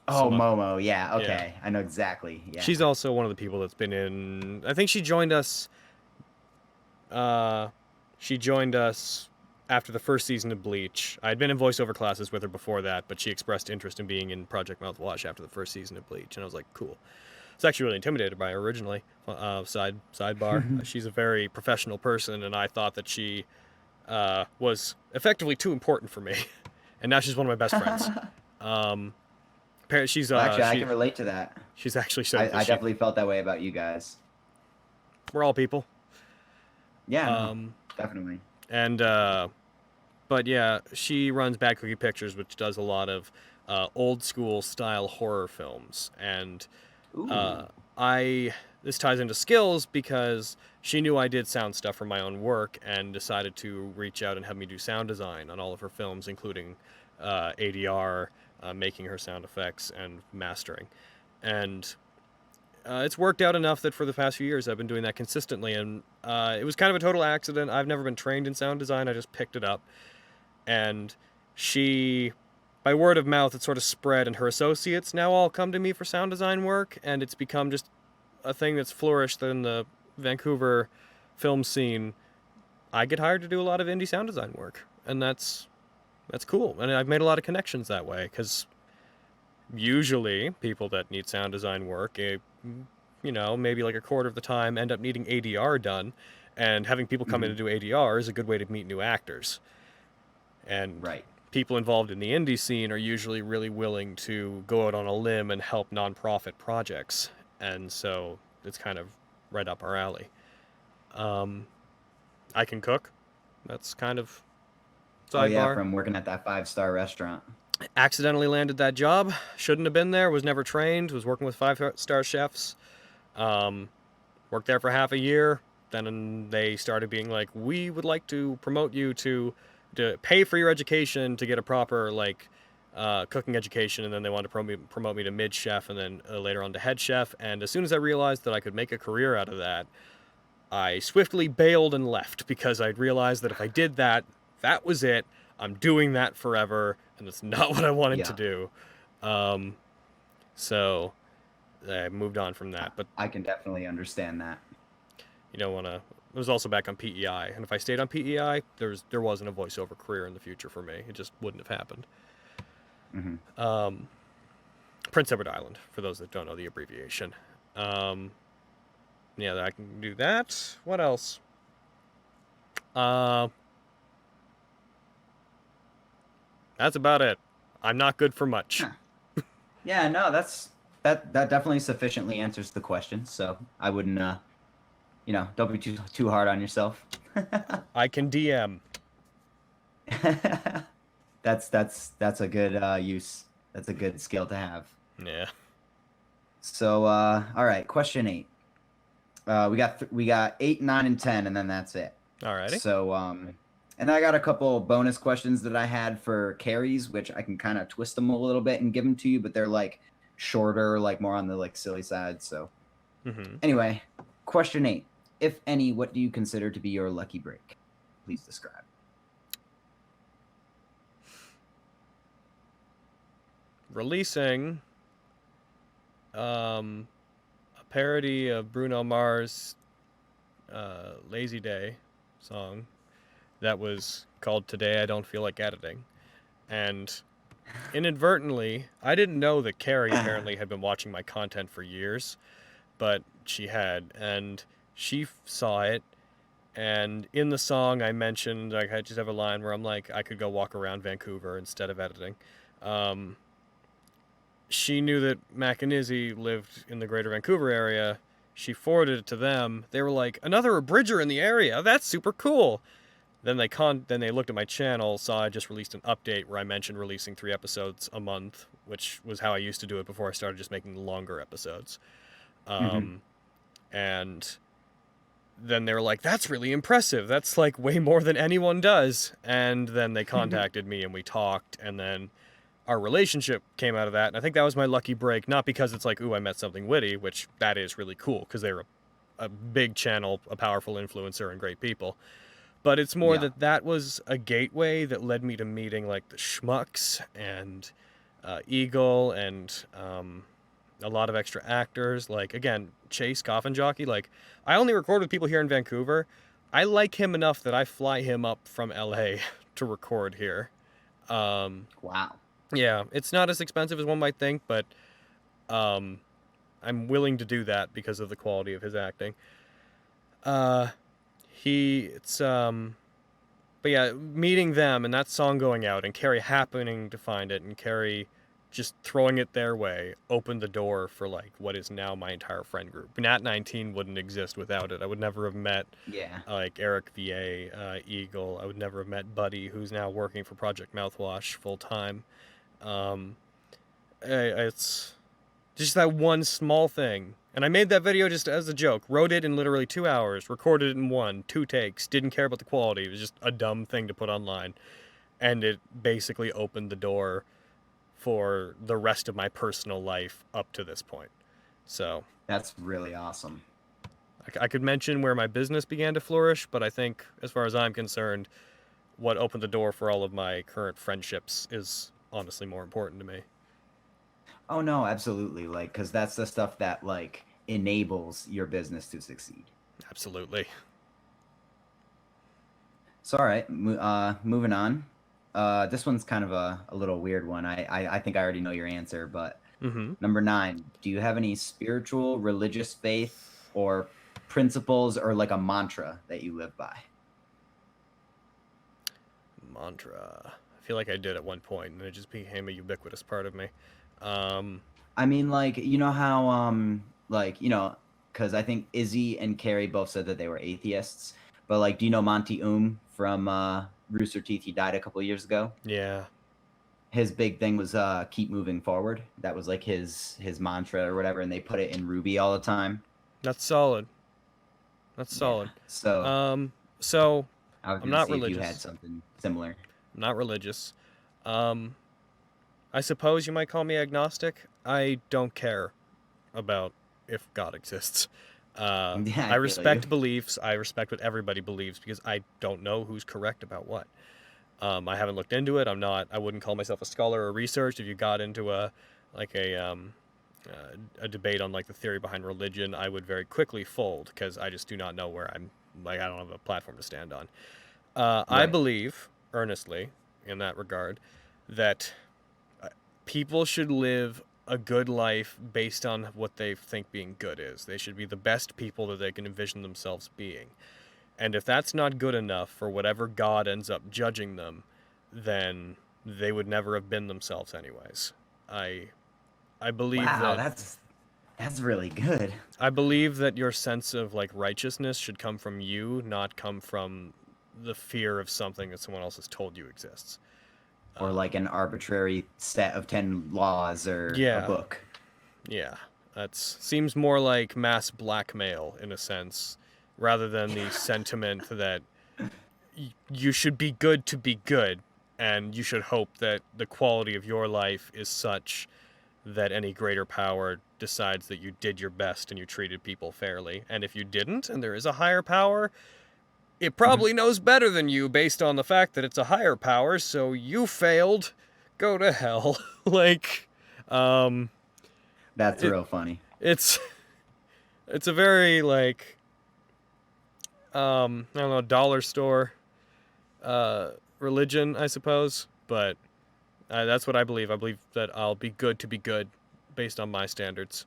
Momo, yeah, okay. Yeah. I know exactly. Yeah. She's also one of the people that's been in. I think she joined us. She joined us after the first season of Bleach. I had been in voiceover classes with her before that, but she expressed interest in being in Project Mouthwash after the first season of Bleach, and I was like, cool. I was actually really intimidated by her originally. Sidebar. She's a very professional person, and I thought that she was effectively too important for me, and now she's one of my best friends. She's actually, I can relate to that. She's actually I definitely felt that way about you guys. We're all people. Yeah, definitely. And but yeah, she runs Bad Cookie Pictures, which does a lot of old school style horror films. And this ties into skills because she knew I did sound stuff for my own work and decided to reach out and have me do sound design on all of her films, including ADR, making her sound effects, and mastering. And it's worked out enough that for the past few years I've been doing that consistently, and it was kind of a total accident. I've never been trained in sound design. I just picked it up, and she, by word of mouth, it sort of spread, and her associates now all come to me for sound design work, and it's become just a thing that's flourished in the Vancouver film scene. I get hired to do a lot of indie sound design work, and that's cool, and I've made a lot of connections that way, because usually people that need sound design work, maybe like a quarter of the time end up needing ADR done, and having people come in to do ADR is a good way to meet new actors. And people involved in the indie scene are usually really willing to go out on a limb and help nonprofit projects, and so it's kind of right up our alley. I can cook. That's kind of sidebar. Oh yeah, from working at that 5-star restaurant. Accidentally landed that job. Shouldn't have been there. Was never trained. Was working with 5-star chefs. Worked there for half a year. Then they started being like, we would like to promote you to pay for your education to get a proper cooking education. And then they wanted to promote me to mid chef, and then later on to head chef. And as soon as I realized that I could make a career out of that, I swiftly bailed and left, because I'd realized that if I did that, that was it. I'm doing that forever, and it's not what I wanted to do. So I moved on from that. But I can definitely understand that. You don't want to. It was also back on PEI, and if I stayed on PEI, there wasn't a voiceover career in the future for me. It just wouldn't have happened. Prince Edward Island, for those that don't know the abbreviation. I can do that. What else? That's about it. I'm not good for much. Huh. Yeah, no, that definitely sufficiently answers the question. So I wouldn't, don't be too hard on yourself. I can DM. That's a good use. That's a good skill to have. Yeah. So all right, question 8. We got 8, 9, and 10, and then that's it. Alrighty. So and I got a couple bonus questions that I had for carries, which I can kind of twist them a little bit and give them to you, but they're shorter, more on the silly side. So anyway, question 8. If any, what do you consider to be your lucky break? Please describe. Releasing a parody of Bruno Mars' Lazy Day song that was called Today I Don't Feel Like Editing. And inadvertently, I didn't know that Carrie apparently had been watching my content for years, but she had, and she saw it, And in the song, I mentioned, like, I just have a line where I'm like, I could go walk around Vancouver instead of editing. She knew that Mac and Izzy lived in the greater Vancouver area. She forwarded it to them. They were like, another abridger in the area. That's super cool. Then they looked at my channel, saw I just released an update where I mentioned releasing 3 episodes a month, which was how I used to do it before I started just making longer episodes. And then they were like, that's really impressive. That's like way more than anyone does. And then they contacted me and we talked, and then our relationship came out of that. And I think that was my lucky break, not because it's like, ooh, I met something witty, which that is really cool because they're a big channel, a powerful influencer, and great people. But it's more that was a gateway that led me to meeting like the Schmucks and Eagle and a lot of extra actors. Like, again, Chase, Coffin Jockey. Like, I only record with people here in Vancouver. I like him enough that I fly him up from LA to record here. Wow. Yeah, it's not as expensive as one might think, but I'm willing to do that because of the quality of his acting. But yeah, meeting them and that song going out and Carrie happening to find it and Carrie just throwing it their way opened the door for like what is now my entire friend group. Nat 19 wouldn't exist without it. I would never have met like Eric VA, Eagle. I would never have met Buddy, who's now working for Project Mouthwash full time. It's just that one small thing. And I made that video just as a joke. Wrote it in literally 2 hours. Recorded it in 2 takes. Didn't care about the quality. It was just a dumb thing to put online. And it basically opened the door for the rest of my personal life up to this point. So that's really awesome. I could mention where my business began to flourish, but I think as far as I'm concerned, what opened the door for all of my current friendships is honestly more important to me. Oh no, absolutely. Like, because that's the stuff that like enables your business to succeed. Absolutely. So all right, moving on. This one's kind of a little weird one. I think I already know your answer, but number 9, do you have any spiritual, religious faith or principles or like a mantra that you live by? Mantra. I feel like I did at one point and it just became a ubiquitous part of me. I mean, like, you know how, like, you know, because I think Izzy and Carrie both said that they were atheists, but like, do you know Monty from Rooster Teeth? He died a couple of years ago. Yeah. His big thing was keep moving forward. That was like his mantra or whatever, and they put it in Ruby all the time. That's solid. That's solid. So, so I'm not see religious. If you had something similar. I'm not religious. I suppose you might call me agnostic. I don't care about if God exists. I respect beliefs. I respect what everybody believes because I don't know who's correct about what. I haven't looked into it. I wouldn't call myself a scholar or research. If you got into a debate on like the theory behind religion, I would very quickly fold because I just do not know where I'm. Like, I don't have a platform to stand on. Right. I believe earnestly in that regard that people should live a good life based on what they think being good is. They should be the best people that they can envision themselves being. And if that's not good enough for whatever God ends up judging them, then they would never have been themselves anyways. I believe that's really good. I believe that your sense of like righteousness should come from you, not come from the fear of something that someone else has told you exists. Or like an arbitrary set of 10 laws or a book. Yeah. That seems more like mass blackmail in a sense, rather than the sentiment that you should be good to be good, and you should hope that the quality of your life is such that any greater power decides that you did your best and you treated people fairly. And if you didn't, and there is a higher power, it probably knows better than you based on the fact that it's a higher power, so you failed. Go to hell. Like, that's real funny. It's a very, like, I don't know, dollar store religion, I suppose. But that's what I believe. I believe that I'll be good to be good based on my standards.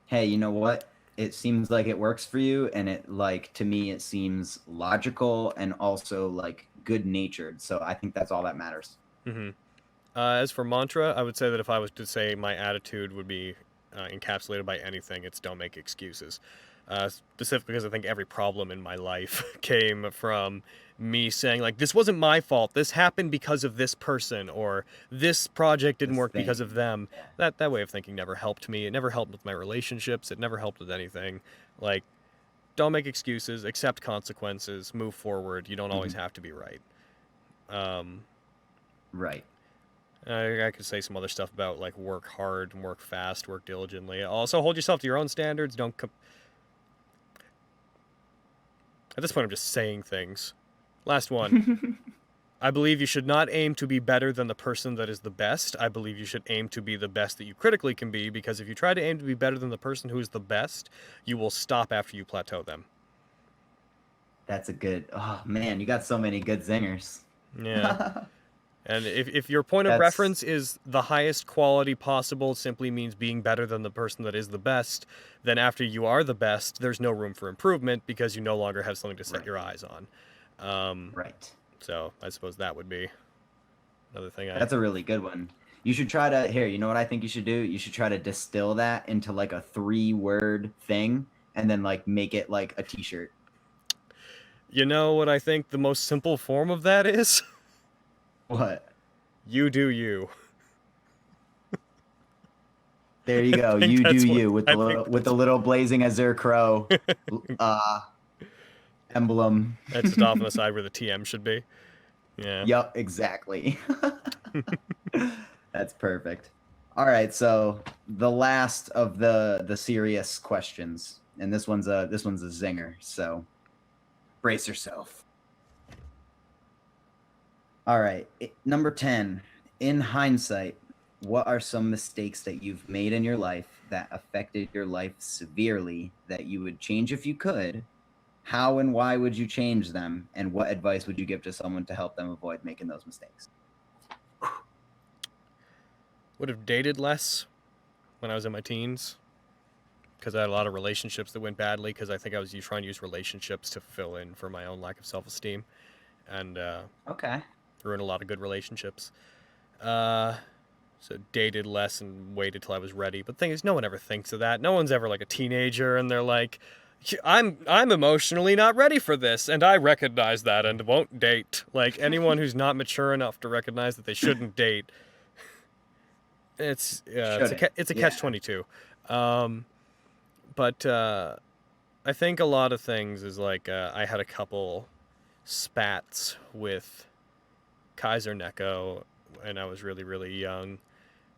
Hey, you know what? it seems like it works for you, and it like to me it seems logical and also like good natured. So I think that's all that matters. Mm-hmm. As for mantra, I would say that if I was to say my attitude would be encapsulated by anything, it's don't make excuses. Specifically because I think every problem in my life came from me saying, like, this wasn't my fault. This happened because of this person, or this project didn't This work because thing. of them. Yeah. That way of thinking never helped me. It never helped with my relationships. It never helped with anything. Like, don't make excuses. Accept consequences. Move forward. You don't always Mhm. have to be right. Um, Right. I could say some other stuff about like work hard and work fast, work diligently. Also, hold yourself to your own standards. Don't. At this point, I'm just saying things. Last one. I believe you should not aim to be better than the person that is the best. I believe you should aim to be the best that you critically can be, because if you try to aim to be better than the person who is the best, you will stop after you plateau them. That's a good. Oh man, you got so many good zingers. Yeah. And if your point of That's reference is the highest quality possible simply means being better than the person that is the best, then after you are the best, there's no room for improvement because you no longer have something to set right. your eyes on. Right. So I suppose that would be another thing That's a really good one. You should try to here. You know what I think you should do? You should try to distill that into like a 3-word thing, and then like make it like a T-shirt. You know what I think the most simple form of that is? What? You do you. There you go. I think You do that's what you with the I think little BlazingAzureCrow emblem. that's just off on the side where the TM should be. Yeah. Yup, exactly. That's perfect. All right, so the last of the serious questions, and this one's a zinger. So brace yourself. All right, number 10. In hindsight, what are some mistakes that you've made in your life that affected your life severely that you would change if you could? How and why would you change them? And what advice would you give to someone to help them avoid making those mistakes? Would have dated less when I was in my teens, because I had a lot of relationships that went badly because I think I was trying to use relationships to fill in for my own lack of self-esteem, and Okay. ruined a lot of good relationships. So dated less and waited till I was ready. But the thing is, no one ever thinks of that. No one's ever like a teenager and they're like, I'm emotionally not ready for this, and I recognize that and won't date. Like, anyone who's not mature enough to recognize that they shouldn't date, it's Shouldn't. it's a Yeah. catch-22. But I think a lot of things is like I had a couple spats with Kaiser Neko when I was really, really young.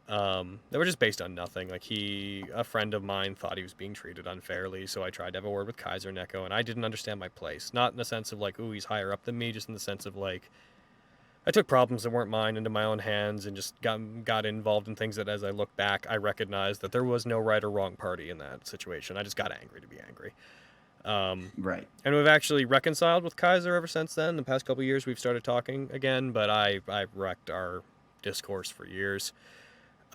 They were just based on nothing. Like, a friend of mine thought he was being treated unfairly, so I tried to have a word with Kaiser Neko, and I didn't understand my place. Not in the sense of like, ooh, he's higher up than me, just in the sense of like, I took problems that weren't mine into my own hands and just got involved in things that, as I look back, I recognized that there was no right or wrong party in that situation. I just got angry to be angry. Right. And we've actually reconciled with Kaiser ever since then. The past couple of years, we've started talking again, but I wrecked our discourse for years.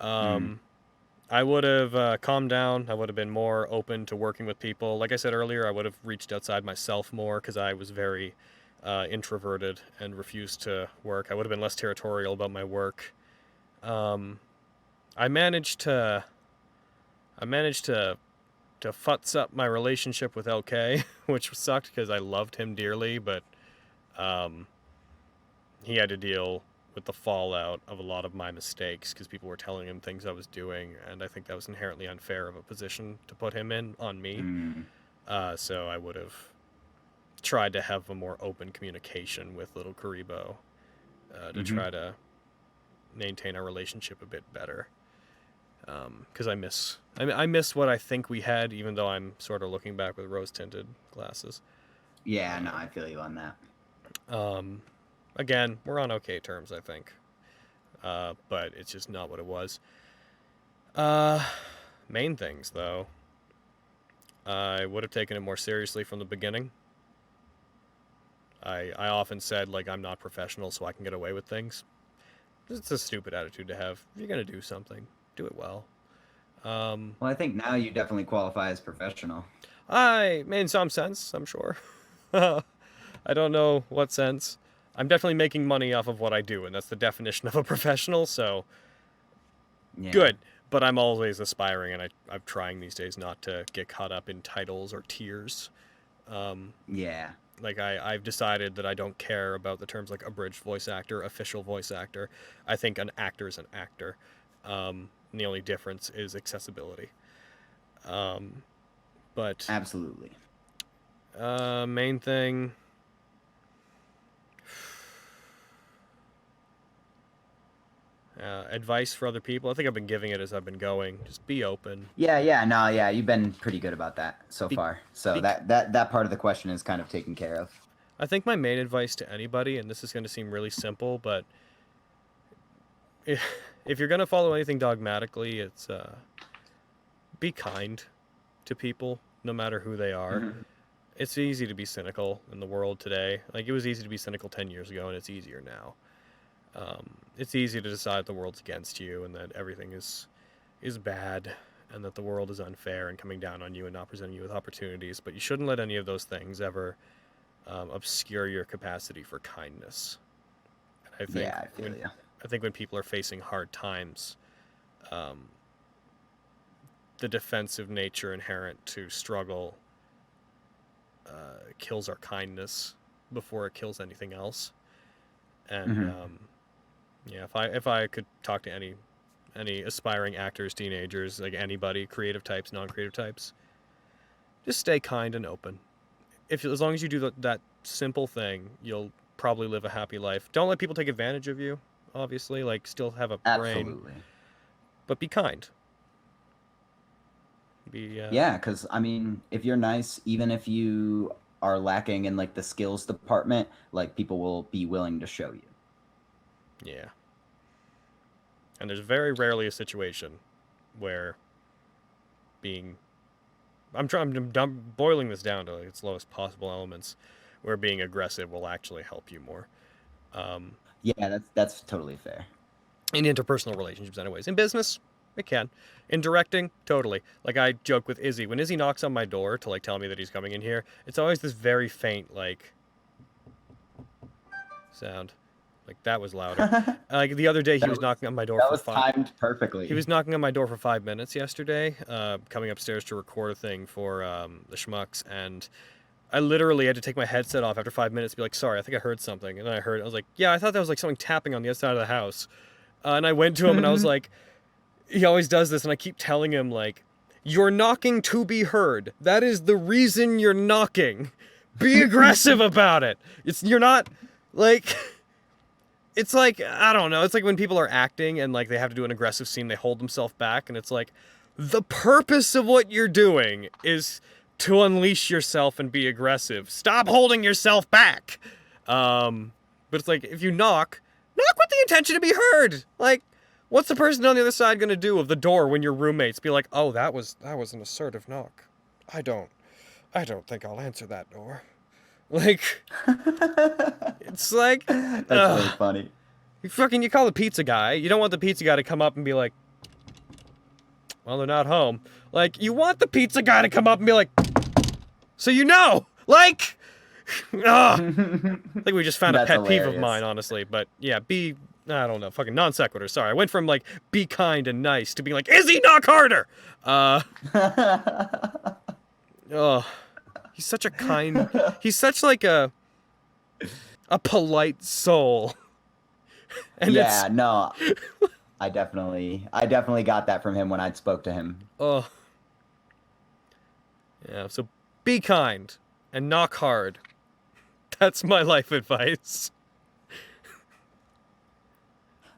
I would have calmed down. I would have been more open to working with people. Like I said earlier, I would have reached outside myself more because I was very introverted and refused to work. I would have been less territorial about my work. I managed to futz up my relationship with LK, which sucked because I loved him dearly, but he had to deal with the fallout of a lot of my mistakes because people were telling him things I was doing, and I think that was inherently unfair of a position to put him in on me. So I would have tried to have a more open communication with little Karibo to try to maintain our relationship a bit better. Because I miss what I think we had, even though I'm sort of looking back with rose-tinted glasses. Yeah, no, I feel you on that. Again, we're on okay terms, I think. But it's just not what it was. Main things, though. I would have taken it more seriously from the beginning. I often said, like, I'm not professional, so I can get away with things. It's a stupid attitude to have. If you're going to do something, do it well. Um, Well, I think now you definitely qualify as professional. in some sense, I'm sure. I don't know what sense. I'm definitely making money off of what I do, and that's the definition of a professional, so Yeah. good. But I'm always aspiring, and I'm trying these days not to get caught up in titles or tiers. Yeah. Like, I've decided that I don't care about the terms like abridged voice actor, official voice actor. I think an actor is an actor. And the only difference is accessibility. But Absolutely. main thing, advice for other people. I think I've been giving it as I've been going. Just be open. Yeah. No, yeah. You've been pretty good about that so Be- far. So be- that part of the question is kind of taken care of. I think my main advice to anybody, and this is going to seem really simple, but if you're going to follow anything dogmatically, it's be kind to people, no matter who they are. Mhm. It's easy to be cynical in the world today. Like, it was easy to be cynical 10 years ago, and it's easier now. It's easy to decide the world's against you and that everything is bad and that the world is unfair and coming down on you and not presenting you with opportunities. But you shouldn't let any of those things ever obscure your capacity for kindness. And I think Yeah, I feel you. I think when people are facing hard times, the defensive nature inherent to struggle kills our kindness before it kills anything else. And yeah, if I could talk to any aspiring actors, teenagers, like anybody, creative types, non-creative types, just stay kind and open. As long as you do that simple thing, you'll probably live a happy life. Don't let people take advantage of you. Obviously, like, still have a brain, Absolutely. but be kind. Yeah, because I mean, if you're nice, even if you are lacking in like the skills department, like people will be willing to show you. Yeah. And there's very rarely a situation where I'm boiling this down to its lowest possible elements, where being aggressive will actually help you more. Yeah, that's totally fair. In interpersonal relationships, anyways. In business, it can. In directing, totally. Like, I joke with Izzy. When Izzy knocks on my door to, like, tell me that he's coming in here, it's always this very faint, like, sound. Like, that was louder. Like, the other day, he was knocking on my door That was timed perfectly. He was knocking on my door for 5 minutes yesterday, coming upstairs to record a thing for the Schmucks, and I literally had to take my headset off after 5 minutes to be like, sorry, I think I heard something. And then I was like, yeah, I thought that was like something tapping on the other side of the house. And I went to him and I was like, he always does this, and I keep telling him, like, you're knocking to be heard. That is the reason you're knocking. Be aggressive about it. You're not, like... It's like, I don't know, it's like when people are acting and, like, they have to do an aggressive scene, they hold themselves back, and it's like, the purpose of what you're doing is to unleash yourself and be aggressive. Stop holding yourself back! But it's like, if you knock with the intention to be heard! Like, what's the person on the other side gonna do of the door when your roommates be like, oh, that was an assertive knock. I don't think I'll answer that door. Like, it's like... That's really funny. You call the pizza guy. You don't want the pizza guy to come up and be like, well, they're not home. Like, you want the pizza guy to come up and be like, so you know. Like, I think we just found a pet peeve of mine, honestly. But, yeah, I don't know, fucking non sequitur. Sorry, I went from, like, be kind and nice to being like, Izzy, knock harder! He's such a kind... He's such, like, a polite soul. And yeah, no. I definitely got that from him when I spoke to him. Oh. Yeah, so be kind and knock hard. That's my life advice.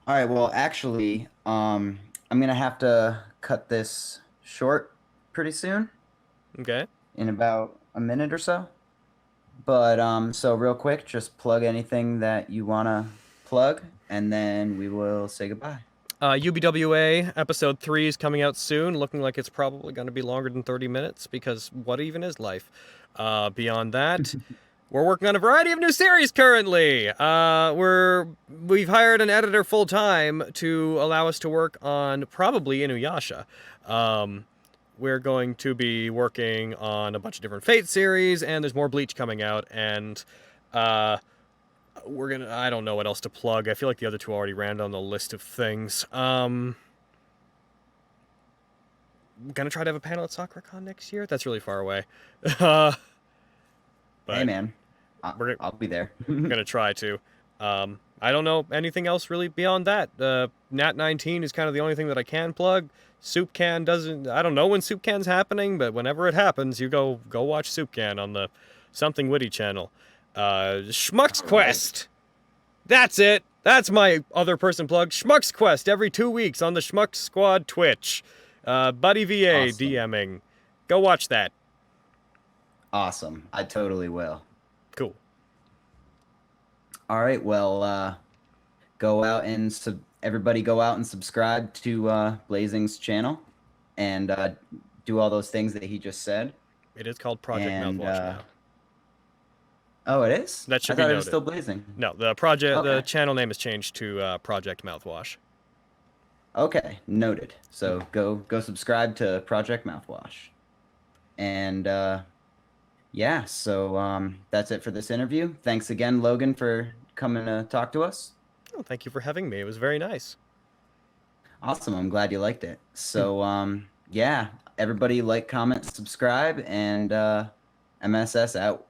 All right, well, actually, I'm going to have to cut this short pretty soon. Okay. In about a minute or so. But so real quick, just plug anything that you want to plug, and then we will say goodbye. UBWA episode 3 is coming out soon, looking like it's probably going to be longer than 30 minutes, because what even is life? Beyond that, We're working on a variety of new series currently. We've hired an editor full time to allow us to work on probably Inuyasha. We're going to be working on a bunch of different Fate series, and there's more Bleach coming out, and I don't know what else to plug. I feel like the other two already ran down the list of things. Gonna try to have a panel at SakuraCon next year. That's really far away. But hey man, I'll be there. gonna try to. I don't know anything else really beyond that. Nat 19 is kind of the only thing that I can plug. Soup Can doesn't. I don't know when Soup Can's happening, but whenever it happens, you go watch Soup Can on the Something Witty channel. Schmuck's Quest. That's it. That's my other person plug. Schmuck's Quest every 2 weeks on the Schmuck Squad Twitch. Buddy VA Awesome. DMing. Go watch that. Awesome. I totally will. Cool. All right. Well, everybody go out and subscribe to Blazing's channel and do all those things that he just said. It is called Project Mouthwash now. Oh, it is? That should I be thought noted. it was still Blazing. No, the channel name has changed to Project Mouthwash. Okay, noted. So go subscribe to Project Mouthwash. And yeah, so that's it for this interview. Thanks again, Logan, for coming to talk to us. Oh, thank you for having me. It was very nice. Awesome. I'm glad you liked it. So yeah, everybody like, comment, subscribe, and MSS out.